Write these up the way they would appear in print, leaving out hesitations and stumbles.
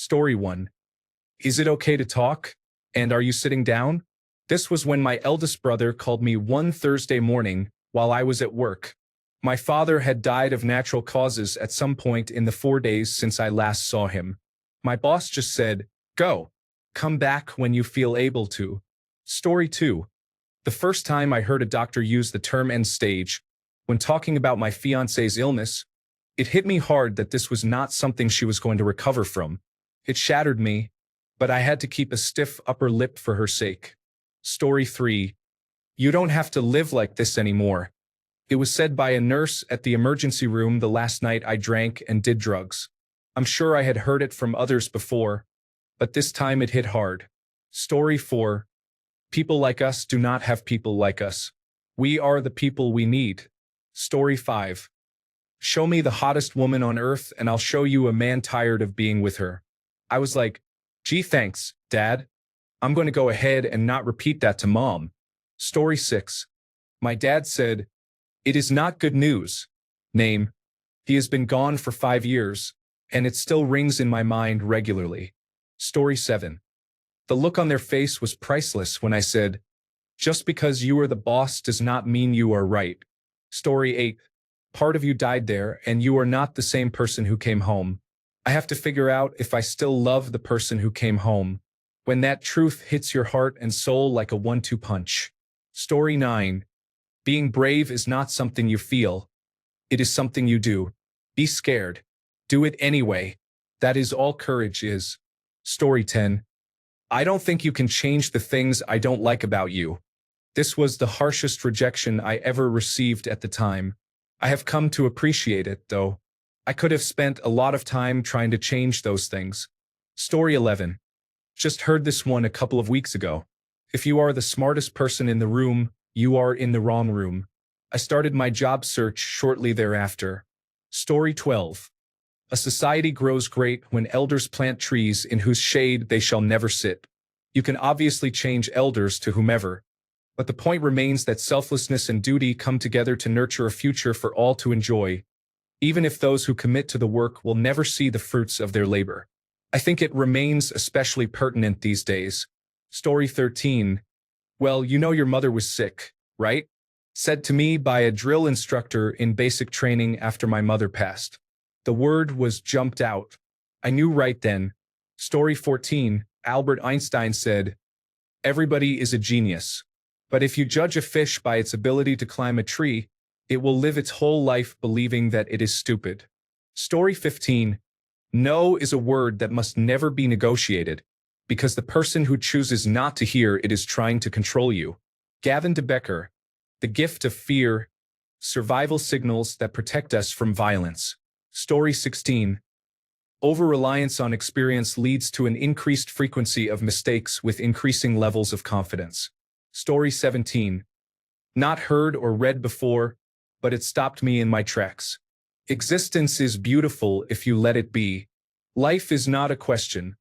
Story 1. Is it okay to talk? And are you sitting down? This was when my eldest brother called me one Thursday morning while I was at work. My father had died of natural causes at some point in the 4 days since I last saw him. My boss just said, "Go. Come back when you feel able to." Story 2. The first time I heard a doctor use the term end stage, when talking about my fiance's illness, it hit me hard that this was not something she was going to recover from. It shattered me, but I had to keep a stiff upper lip for her sake. Story 3. You don't have to live like this anymore. It was said by a nurse at the emergency room the last night I drank and did drugs. I'm sure I had heard it from others before, but this time it hit hard. Story 4. People like us do not have people like us. We are the people we need. Story 5. Show me the hottest woman on earth and I'll show you a man tired of being with her. I was like, gee, thanks, Dad. I'm going to go ahead and not repeat that to Mom. Story 6. My dad said, "It is not good news." Name. He has been gone for 5 years, and it still rings in my mind regularly. Story 7. The look on their face was priceless when I said, "Just because you are the boss does not mean you are right." Story 8. Part of you died there, and you are not the same person who came home. I have to figure out if I still love the person who came home. When that truth hits your heart and soul like a 1-2 punch. Story 9. Being brave is not something you feel. It is something you do. Be scared. Do it anyway. That is all courage is. Story 10. I don't think you can change the things I don't like about you. This was the harshest rejection I ever received at the time. I have come to appreciate it, though. I could have spent a lot of time trying to change those things. Story 11. Just heard this one a couple of weeks ago. If you are the smartest person in the room, you are in the wrong room. I started my job search shortly thereafter. Story 12. A society grows great when elders plant trees in whose shade they shall never sit. You can obviously change elders to whomever, but the point remains that selflessness and duty come together to nurture a future for all to enjoy, even if those who commit to the work will never see the fruits of their labor. I think it remains especially pertinent these days. Story 13. Well, you know your mother was sick, right? Said to me by a drill instructor in basic training after my mother passed. The word was jumped out. I knew right then. Story 14. Albert Einstein said, "Everybody is a genius. But if you judge a fish by its ability to climb a tree, it will live its whole life believing that it is stupid." Story 15. No is a word that must never be negotiated, because the person who chooses not to hear it is trying to control you. Gavin de Becker. The gift of fear. Survival signals that protect us from violence. Story 16. Over-reliance on experience leads to an increased frequency of mistakes with increasing levels of confidence. Story 17. Not heard or read before, but it stopped me in my tracks. Existence is beautiful if you let it be. Life is not a question.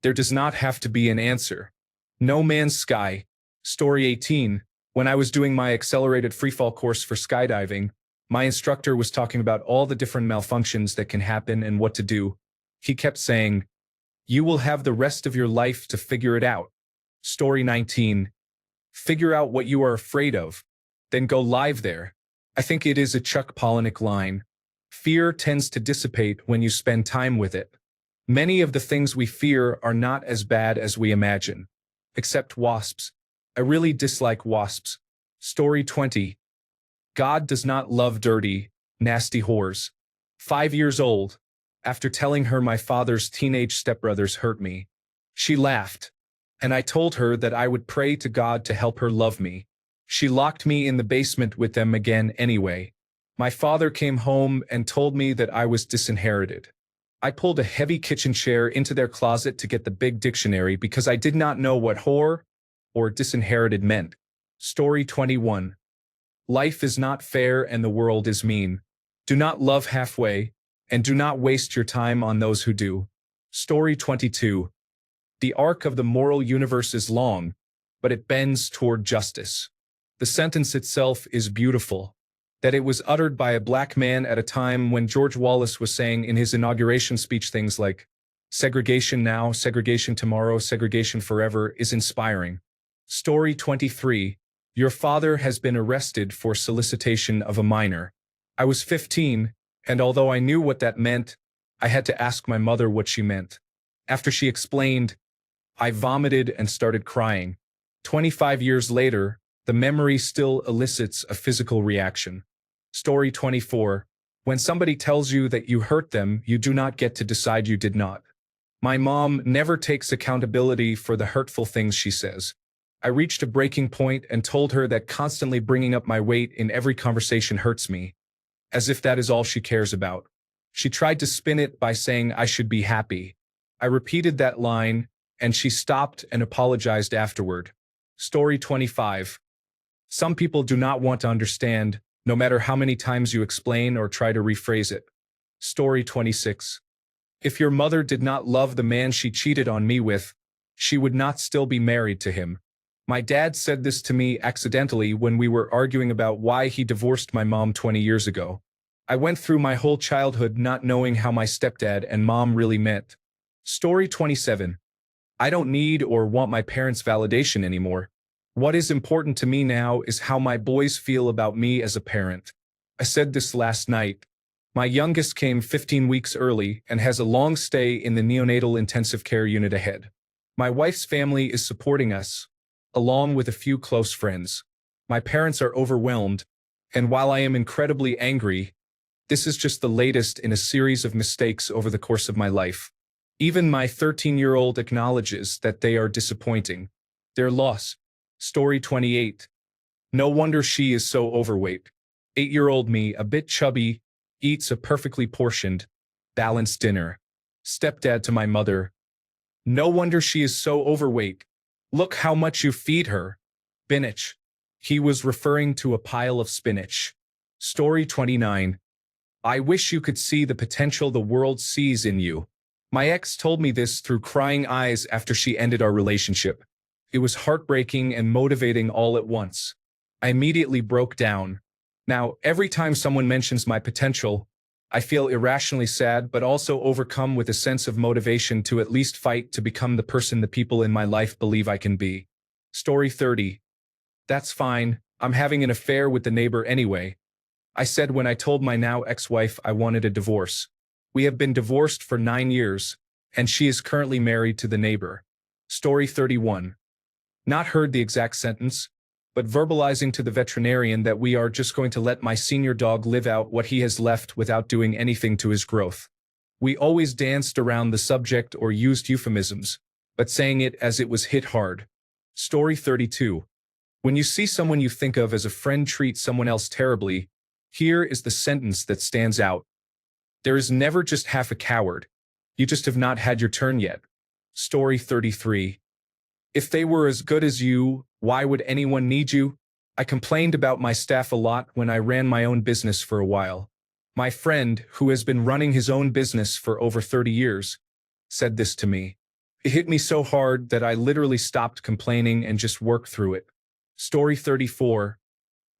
There does not have to be an answer. No Man's Sky. Story 18. When I was doing my accelerated freefall course for skydiving, my instructor was talking about all the different malfunctions that can happen and what to do. He kept saying, "You will have the rest of your life to figure it out." Story 19. Figure out what you are afraid of, then go live there. I think it is a Chuck Palahniuk line. Fear tends to dissipate when you spend time with it. Many of the things we fear are not as bad as we imagine. Except wasps. I really dislike wasps. Story 20. God does not love dirty, nasty whores. 5 years old. After telling her my father's teenage stepbrothers hurt me, she laughed, and I told her that I would pray to God to help her love me. She locked me in the basement with them again anyway. My father came home and told me that I was disinherited. I pulled a heavy kitchen chair into their closet to get the big dictionary because I did not know what whore or disinherited meant. Story 21. Life is not fair and the world is mean. Do not love halfway, and do not waste your time on those who do. Story 22. The arc of the moral universe is long, but it bends toward justice. The sentence itself is beautiful. That it was uttered by a black man at a time when George Wallace was saying in his inauguration speech things like, Segregation now, segregation tomorrow, segregation forever is inspiring. Story 23. Your father has been arrested for solicitation of a minor. I was 15, and although I knew what that meant, I had to ask my mother what she meant. After she explained, I vomited and started crying. 25 years later, the memory still elicits a physical reaction. Story 24. When somebody tells you that you hurt them, you do not get to decide you did not. My mom never takes accountability for the hurtful things she says. I reached a breaking point and told her that constantly bringing up my weight in every conversation hurts me, as if that is all she cares about. She tried to spin it by saying I should be happy. I repeated that line, and she stopped and apologized afterward. Story 25. Some people do not want to understand, no matter how many times you explain or try to rephrase it. Story 26. If your mother did not love the man she cheated on me with, she would not still be married to him. My dad said this to me accidentally when we were arguing about why he divorced my mom 20 years ago. I went through my whole childhood not knowing how my stepdad and mom really met. Story 27. I don't need or want my parents' validation anymore. What is important to me now is how my boys feel about me as a parent. I said this last night. My youngest came 15 weeks early and has a long stay in the neonatal intensive care unit ahead. My wife's family is supporting us, along with a few close friends. My parents are overwhelmed, and while I am incredibly angry, this is just the latest in a series of mistakes over the course of my life. Even my 13-year-old acknowledges that they are disappointing. Their loss. Story 28. No wonder she is so overweight. 8-year-old me, a bit chubby, eats a perfectly portioned, balanced dinner. Stepdad to my mother. No wonder she is so overweight. Look how much you feed her. Spinach. He was referring to a pile of spinach. Story 29. I wish you could see the potential the world sees in you. My ex told me this through crying eyes after she ended our relationship. It was heartbreaking and motivating all at once. I immediately broke down. Now, every time someone mentions my potential, I feel irrationally sad but also overcome with a sense of motivation to at least fight to become the person the people in my life believe I can be. Story 30. That's fine, I'm having an affair with the neighbor anyway. I said when I told my now ex-wife I wanted a divorce. We have been divorced for 9 years, and she is currently married to the neighbor. Story 31. Not heard the exact sentence, but verbalizing to the veterinarian that we are just going to let my senior dog live out what he has left without doing anything to his growth. We always danced around the subject or used euphemisms, but saying it as it was hit hard. Story 32. When you see someone you think of as a friend treat someone else terribly, here is the sentence that stands out. There is never just half a coward. You just have not had your turn yet. Story 33. If they were as good as you, why would anyone need you? I complained about my staff a lot when I ran my own business for a while. My friend, who has been running his own business for over 30 years, said this to me. It hit me so hard that I literally stopped complaining and just worked through it. Story 34.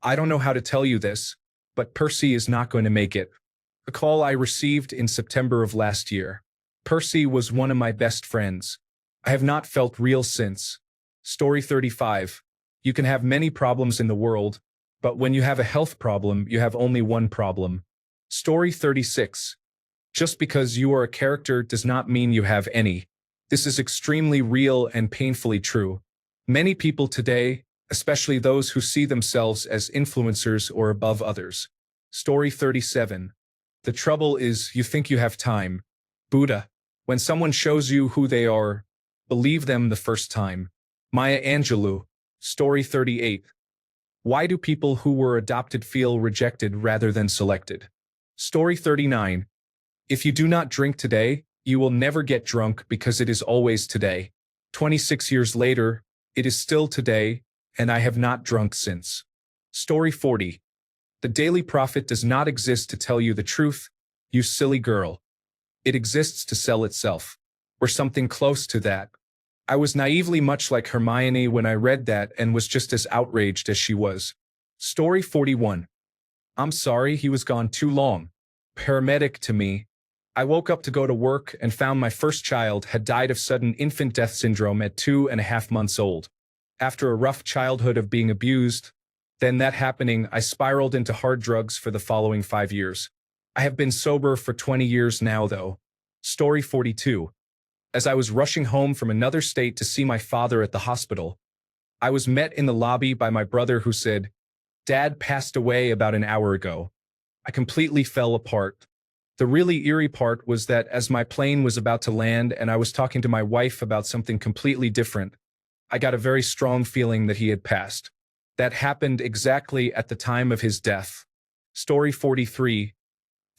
I don't know how to tell you this, but Percy is not going to make it. A call I received in September of last year. Percy was one of my best friends. I have not felt real since. Story 35. You can have many problems in the world, but when you have a health problem, you have only one problem. Story 36. Just because you are a character does not mean you have any. This is extremely real and painfully true. Many people today, especially those who see themselves as influencers or above others. Story 37. The trouble is you think you have time. Buddha. When someone shows you who they are, believe them the first time. Maya Angelou. Story 38. Why do people who were adopted feel rejected rather than selected? Story 39. If you do not drink today, you will never get drunk because it is always today. 26 years later, it is still today, and I have not drunk since. Story 40. The Daily Prophet does not exist to tell you the truth, you silly girl. It exists to sell itself, or something close to that. I was naively much like Hermione when I read that and was just as outraged as she was. Story 41. I'm sorry he was gone too long. Paramedic to me. I woke up to go to work and found my first child had died of sudden infant death syndrome at 2.5 months old. After a rough childhood of being abused, then that happening, I spiraled into hard drugs for the following 5 years. I have been sober for 20 years now, though. Story 42. As I was rushing home from another state to see my father at the hospital, I was met in the lobby by my brother who said, "Dad passed away about an hour ago." I completely fell apart. The really eerie part was that as my plane was about to land and I was talking to my wife about something completely different, I got a very strong feeling that he had passed. That happened exactly at the time of his death. Story 43.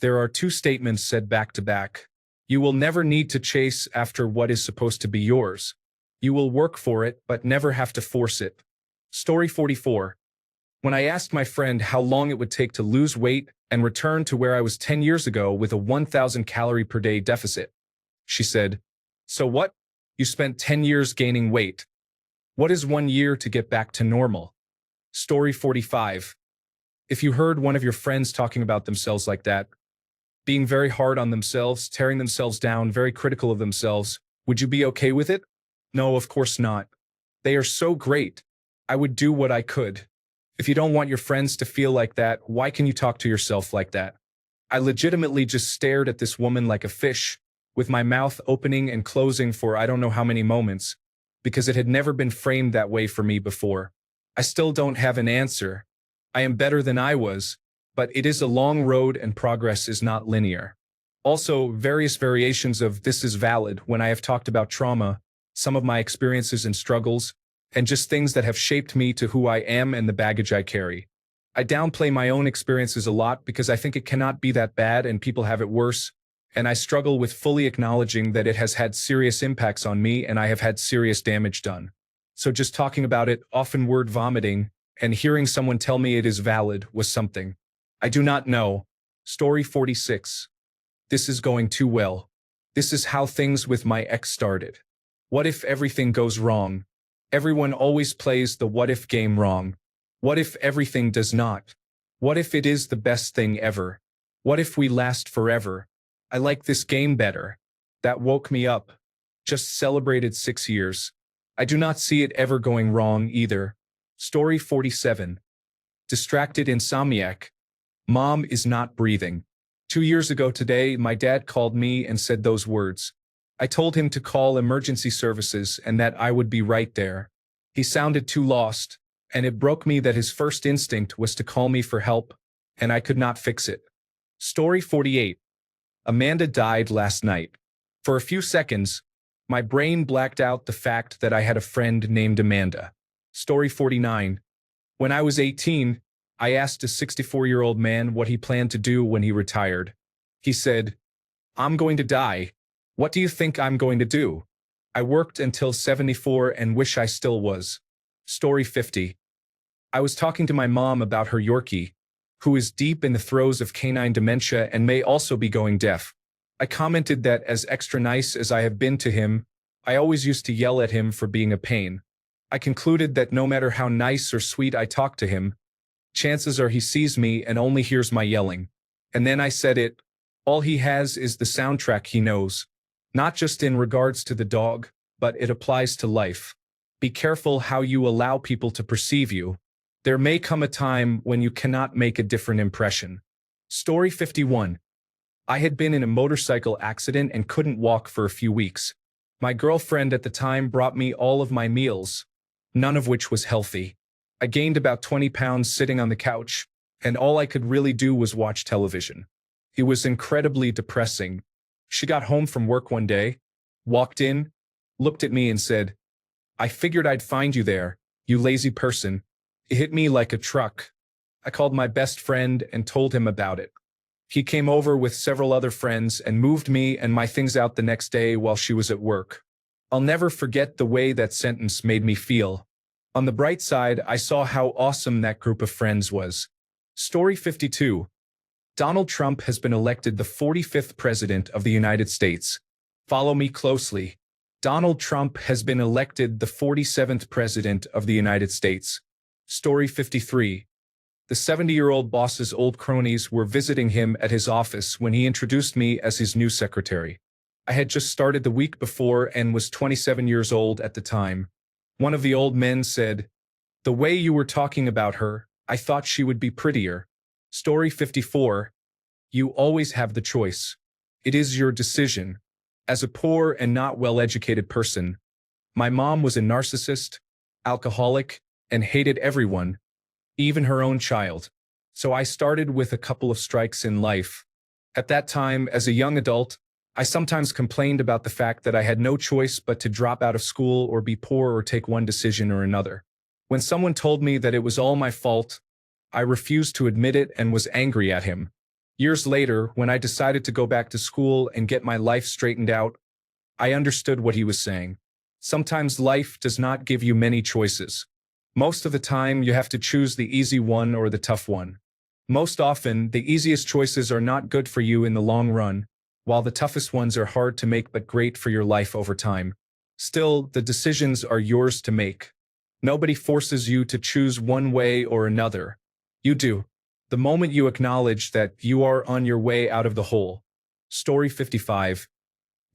There are two statements said back to back. You will never need to chase after what is supposed to be yours. You will work for it, but never have to force it. Story 44. When I asked my friend how long it would take to lose weight and return to where I was 10 years ago with a 1,000 calorie per day deficit, she said, "So what? You spent 10 years gaining weight. What is 1 year to get back to normal?" Story 45. If you heard one of your friends talking about themselves like that, being very hard on themselves, tearing themselves down, very critical of themselves, would you be okay with it? No, of course not. They are so great. I would do what I could. If you don't want your friends to feel like that, why can you talk to yourself like that? I legitimately just stared at this woman like a fish, with my mouth opening and closing for I don't know how many moments, because it had never been framed that way for me before. I still don't have an answer. I am better than I was, but it is a long road and progress is not linear. Also, various variations of this is valid when I have talked about trauma, some of my experiences and struggles, and just things that have shaped me to who I am and the baggage I carry. I downplay my own experiences a lot because I think it cannot be that bad and people have it worse, and I struggle with fully acknowledging that it has had serious impacts on me and I have had serious damage done. So just talking about it, often word vomiting, and hearing someone tell me it is valid was something. I do not know. Story 46. This is going too well. This is how things with my ex started. What if everything goes wrong? Everyone always plays the what if game wrong. What if everything does not? What if it is the best thing ever? What if we last forever? I like this game better. That woke me up. Just celebrated 6 years. I do not see it ever going wrong either. Story 47. Distracted insomniac. Mom is not breathing. 2 years ago today, my dad called me and said those words. I told him to call emergency services and that I would be right there. He sounded too lost, and it broke me that his first instinct was to call me for help, and I could not fix it. Story 48. Amanda died last night. For a few seconds, my brain blacked out the fact that I had a friend named Amanda. Story 49. When I was 18, I asked a 64-year-old man what he planned to do when he retired. He said, "I'm going to die. What do you think I'm going to do?" I worked until 74 and wish I still was. Story 50. I was talking to my mom about her Yorkie, who is deep in the throes of canine dementia and may also be going deaf. I commented that as extra nice as I have been to him, I always used to yell at him for being a pain. I concluded that no matter how nice or sweet I talk to him, chances are he sees me and only hears my yelling. And then I said it. All he has is the soundtrack he knows. Not just in regards to the dog, but it applies to life. Be careful how you allow people to perceive you. There may come a time when you cannot make a different impression. Story 51. I had been in a motorcycle accident and couldn't walk for a few weeks. My girlfriend at the time brought me all of my meals, none of which was healthy. I gained about 20 pounds sitting on the couch, and all I could really do was watch television. It was incredibly depressing. She got home from work one day, walked in, looked at me and said, "I figured I'd find you there, you lazy person." It hit me like a truck. I called my best friend and told him about it. He came over with several other friends and moved me and my things out the next day while she was at work. I'll never forget the way that sentence made me feel. On the bright side, I saw how awesome that group of friends was. Story 52. Donald Trump has been elected the 45th President of the United States. Follow me closely. Donald Trump has been elected the 47th President of the United States. Story 53. The 70-year-old boss's old cronies were visiting him at his office when he introduced me as his new secretary. I had just started the week before and was 27 years old at the time. One of the old men said, "The way you were talking about her, I thought she would be prettier." Story 54. You always have the choice. It is your decision. As a poor and not well-educated person, my mom was a narcissist, alcoholic, and hated everyone, even her own child. So I started with a couple of strikes in life. At that time, as a young adult, I sometimes complained about the fact that I had no choice but to drop out of school or be poor or take one decision or another. When someone told me that it was all my fault, I refused to admit it and was angry at him. Years later, when I decided to go back to school and get my life straightened out, I understood what he was saying. Sometimes life does not give you many choices. Most of the time, you have to choose the easy one or the tough one. Most often, the easiest choices are not good for you in the long run, while the toughest ones are hard to make but great for your life over time. Still, the decisions are yours to make. Nobody forces you to choose one way or another. You do. The moment you acknowledge that you are on your way out of the hole. Story 55.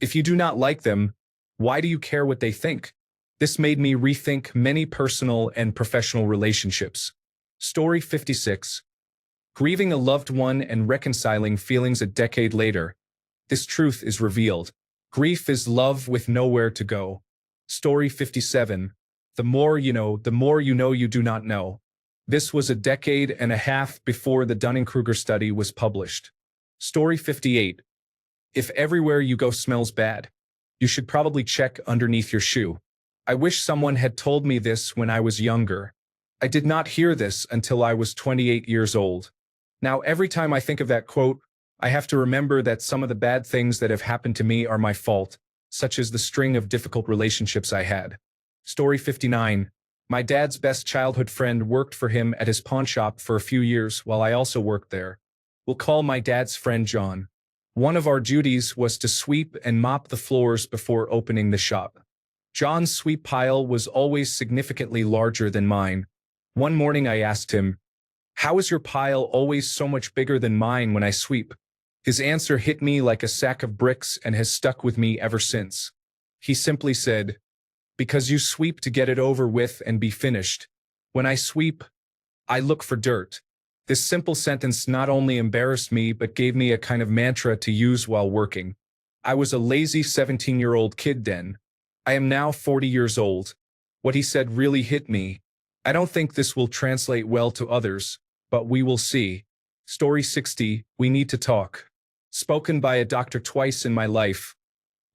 If you do not like them, why do you care what they think? This made me rethink many personal and professional relationships. Story 56. Grieving a loved one and reconciling feelings a decade later. This truth is revealed. Grief is love with nowhere to go. Story 57. The more you know you do not know. This was a decade and a half before the Dunning-Kruger study was published. Story 58. If everywhere you go smells bad, you should probably check underneath your shoe. I wish someone had told me this when I was younger. I did not hear this until I was 28 years old. Now, every time I think of that quote, I have to remember that some of the bad things that have happened to me are my fault, such as the string of difficult relationships I had. Story 59. My dad's best childhood friend worked for him at his pawn shop for a few years while I also worked there. We'll call my dad's friend John. One of our duties was to sweep and mop the floors before opening the shop. John's sweep pile was always significantly larger than mine. One morning I asked him, "How is your pile always so much bigger than mine when I sweep?" His answer hit me like a sack of bricks and has stuck with me ever since. He simply said, "Because you sweep to get it over with and be finished. When I sweep, I look for dirt." This simple sentence not only embarrassed me but gave me a kind of mantra to use while working. I was a lazy 17-year-old kid then. I am now 40 years old. What he said really hit me. I don't think this will translate well to others, but we will see. Story 60. We need to talk. Spoken by a doctor twice in my life.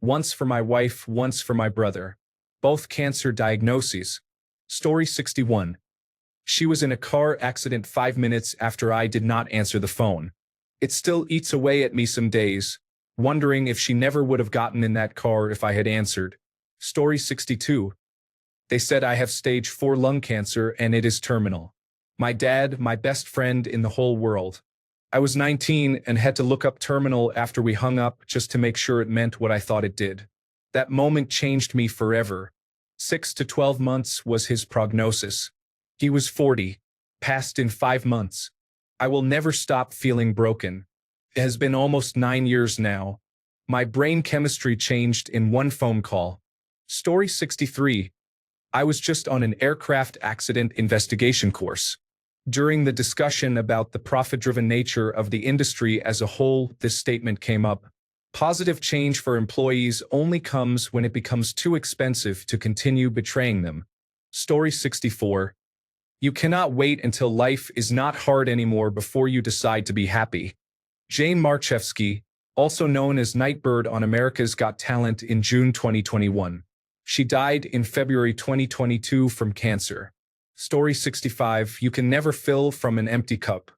Once for my wife, once for my brother. Both cancer diagnoses. Story 61. She was in a car accident 5 minutes after I did not answer the phone. It still eats away at me some days, wondering if she never would have gotten in that car if I had answered. Story 62. They said I have stage 4 lung cancer and it is terminal. My dad, my best friend in the whole world. I was 19 and had to look up terminal after we hung up just to make sure it meant what I thought it did. That moment changed me forever. 6 to 12 months was his prognosis. He was 40, passed in 5 months. I will never stop feeling broken. It has been almost 9 years now. My brain chemistry changed in one phone call. Story 63. I was just on an aircraft accident investigation course. During the discussion about the profit-driven nature of the industry as a whole, this statement came up. Positive change for employees only comes when it becomes too expensive to continue betraying them. Story 64. You cannot wait until life is not hard anymore before you decide to be happy. Jane Marchevsky, also known as Nightbird on America's Got Talent in June 2021. She died in February 2022 from cancer. Story 65. You can never fill from an empty cup.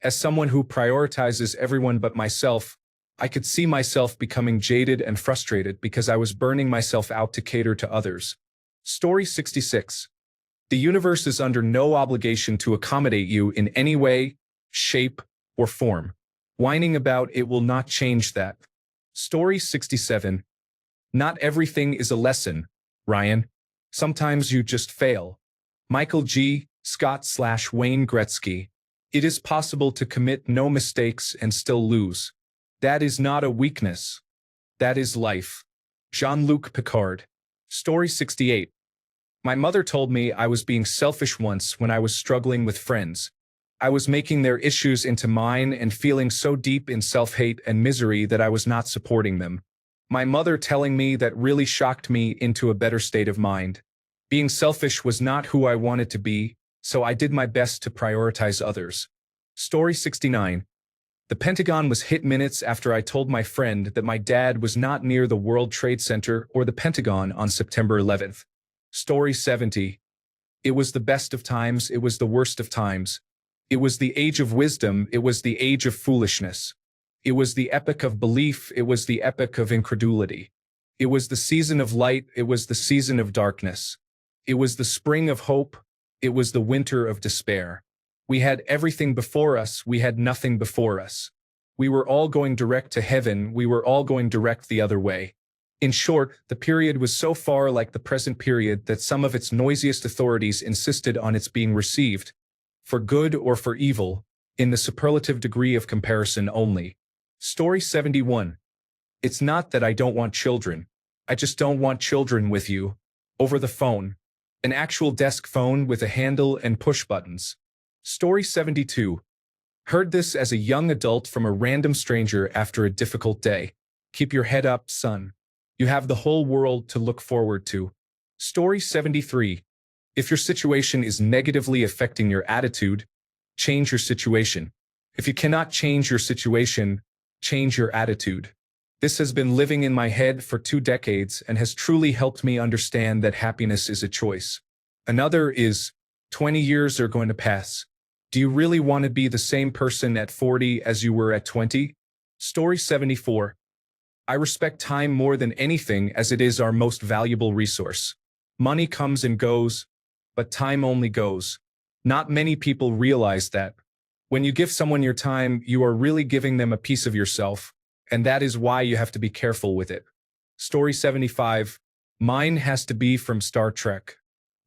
As someone who prioritizes everyone but myself, I could see myself becoming jaded and frustrated because I was burning myself out to cater to others. Story 66. The universe is under no obligation to accommodate you in any way, shape, or form. Whining about it will not change that. Story 67. Not everything is a lesson, Ryan. Sometimes you just fail. Michael G. Scott/Wayne Gretzky. It is possible to commit no mistakes and still lose. That is not a weakness. That is life. Jean-Luc Picard. Story 68. My mother told me I was being selfish once when I was struggling with friends. I was making their issues into mine and feeling so deep in self-hate and misery that I was not supporting them. My mother telling me that really shocked me into a better state of mind. Being selfish was not who I wanted to be, so I did my best to prioritize others. Story 69. The Pentagon was hit minutes after I told my friend that my dad was not near the World Trade Center or the Pentagon on September 11th. Story 70. It was the best of times, it was the worst of times. It was the age of wisdom, it was the age of foolishness. It was the epoch of belief, it was the epoch of incredulity. It was the season of light, it was the season of darkness. It was the spring of hope, it was the winter of despair. We had everything before us, we had nothing before us. We were all going direct to heaven, we were all going direct the other way. In short, the period was so far like the present period that some of its noisiest authorities insisted on its being received, for good or for evil, in the superlative degree of comparison only. Story 71. It's not that I don't want children. I just don't want children with you. Over the phone. An actual desk phone with a handle and push buttons. Story 72. Heard this as a young adult from a random stranger after a difficult day. Keep your head up, son. You have the whole world to look forward to. Story 73. If your situation is negatively affecting your attitude, change your situation. If you cannot change your situation, change your attitude. This has been living in my head for 2 decades and has truly helped me understand that happiness is a choice. Another is, 20 years are going to pass. Do you really want to be the same person at 40 as you were at 20? Story 74. I respect time more than anything as it is our most valuable resource. Money comes and goes, but time only goes. Not many people realize that. When you give someone your time, you are really giving them a piece of yourself, and that is why you have to be careful with it. Story 75. Mine has to be from Star Trek.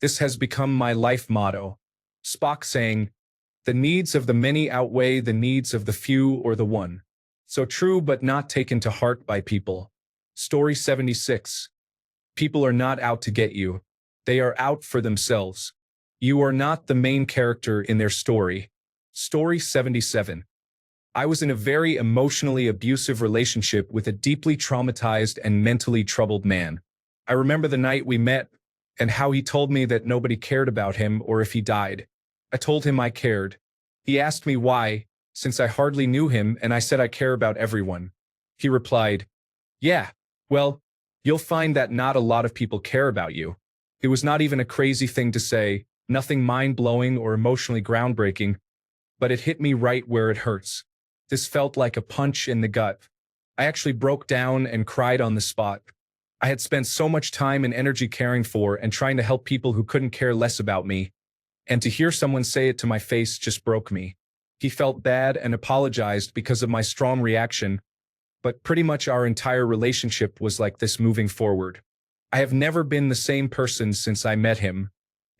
This has become my life motto. Spock saying, "The needs of the many outweigh the needs of the few or the one." So true but not taken to heart by people. Story 76. People are not out to get you. They are out for themselves. You are not the main character in their story. Story 77. I was in a very emotionally abusive relationship with a deeply traumatized and mentally troubled man. I remember the night we met and how he told me that nobody cared about him or if he died. I told him I cared. He asked me why, since I hardly knew him, and I said I care about everyone. He replied, "Yeah, well, you'll find that not a lot of people care about you." It was not even a crazy thing to say, nothing mind-blowing or emotionally groundbreaking, but it hit me right where it hurts. This felt like a punch in the gut. I actually broke down and cried on the spot. I had spent so much time and energy caring for and trying to help people who couldn't care less about me, and to hear someone say it to my face just broke me. He felt bad and apologized because of my strong reaction, but pretty much our entire relationship was like this moving forward. I have never been the same person since I met him.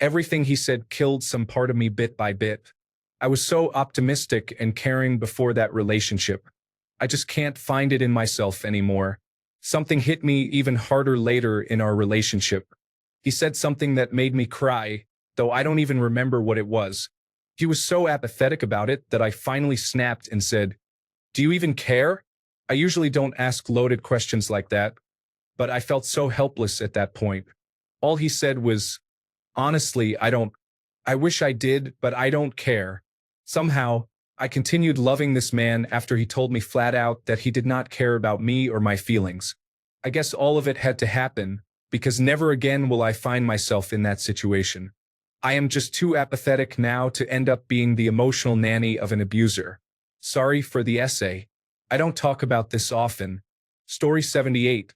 Everything he said killed some part of me bit by bit. I was so optimistic and caring before that relationship. I just can't find it in myself anymore. Something hit me even harder later in our relationship. He said something that made me cry, though I don't even remember what it was. He was so apathetic about it that I finally snapped and said, "Do you even care?" I usually don't ask loaded questions like that, but I felt so helpless at that point. All he said was, "Honestly, I wish I did, but I don't care." Somehow, I continued loving this man after he told me flat out that he did not care about me or my feelings. I guess all of it had to happen, because never again will I find myself in that situation. I am just too apathetic now to end up being the emotional nanny of an abuser. Sorry for the essay. I don't talk about this often. Story 78.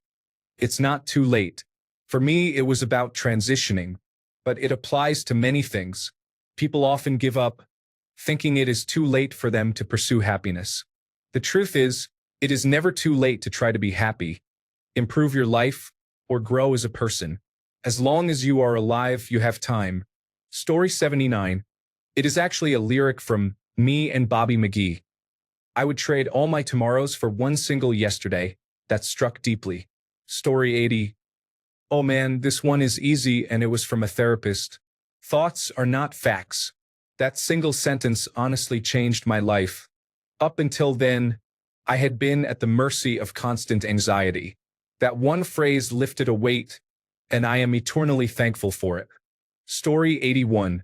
It's not too late. For me, it was about transitioning, but it applies to many things. People often give up, thinking it is too late for them to pursue happiness. The truth is, it is never too late to try to be happy, improve your life, or grow as a person. As long as you are alive, you have time. Story 79. It is actually a lyric from Me and Bobby McGee. I would trade all my tomorrows for one single yesterday that struck deeply. Story 80. Oh man, this one is easy and it was from a therapist. Thoughts are not facts. That single sentence honestly changed my life. Up until then, I had been at the mercy of constant anxiety. That one phrase lifted a weight, and I am eternally thankful for it. Story 81.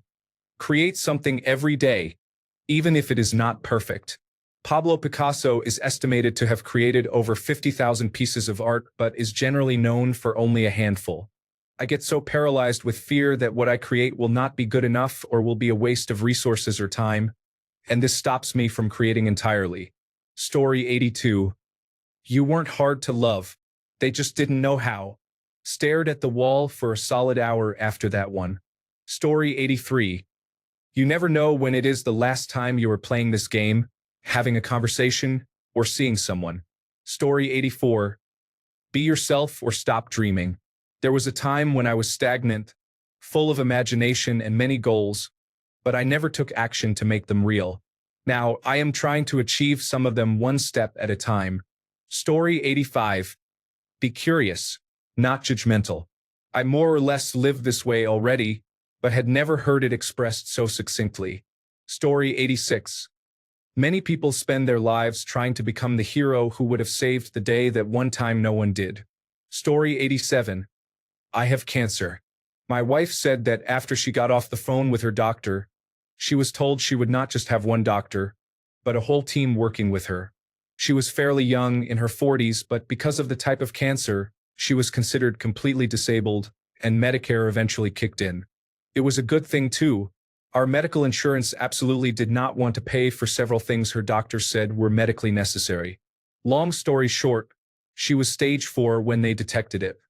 Create something every day, even if it is not perfect. Pablo Picasso is estimated to have created over 50,000 pieces of art, but is generally known for only a handful. I get so paralyzed with fear that what I create will not be good enough or will be a waste of resources or time, and this stops me from creating entirely. Story 82. You weren't hard to love. They just didn't know how. Stared at the wall for a solid hour after that one. Story 83. You never know when it is the last time you are playing this game, having a conversation, or seeing someone. Story 84. Be yourself or stop dreaming. There was a time when I was stagnant, full of imagination and many goals, but I never took action to make them real. Now, I am trying to achieve some of them one step at a time. Story 85. Be curious, not judgmental. I more or less lived this way already, but had never heard it expressed so succinctly. Story 86. Many people spend their lives trying to become the hero who would have saved the day that one time no one did. Story 87. I have cancer. My wife said that after she got off the phone with her doctor, she was told she would not just have one doctor, but a whole team working with her. She was fairly young, in her 40s, but because of the type of cancer, she was considered completely disabled, and Medicare eventually kicked in. It was a good thing too. Our medical insurance absolutely did not want to pay for several things her doctor said were medically necessary. Long story short, she was stage 4 when they detected it.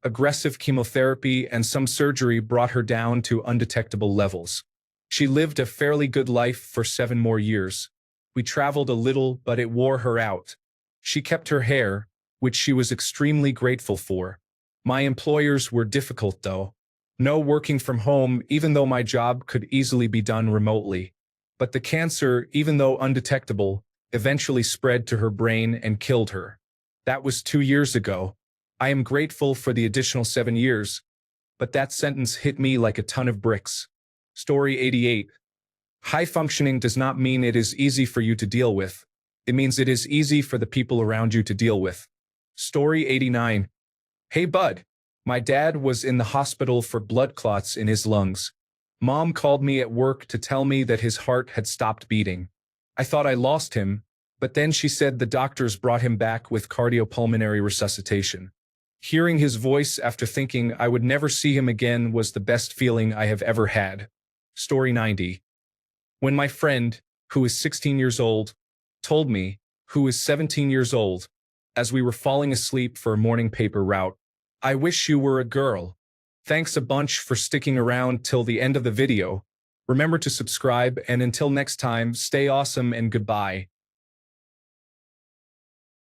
Aggressive chemotherapy and some surgery brought her down to undetectable levels. She lived a fairly good life for 7 more years. We traveled a little, but it wore her out. She kept her hair, which she was extremely grateful for. My employers were difficult though. No working from home, even though my job could easily be done remotely. But the cancer, even though undetectable, eventually spread to her brain and killed her. That was 2 years ago. I am grateful for the additional 7 years, but that sentence hit me like a ton of bricks. Story 88. High functioning does not mean it is easy for you to deal with. It means it is easy for the people around you to deal with. Story 89. Hey bud. My dad was in the hospital for blood clots in his lungs. Mom called me at work to tell me that his heart had stopped beating. I thought I lost him, but then she said the doctors brought him back with cardiopulmonary resuscitation. Hearing his voice after thinking I would never see him again was the best feeling I have ever had. Story 90. When my friend, who is 16 years old, told me, who is 17 years old, as we were falling asleep for a morning paper route, I wish you were a girl. Thanks a bunch for sticking around till the end of the video. Remember to subscribe, and until next time, stay awesome and goodbye.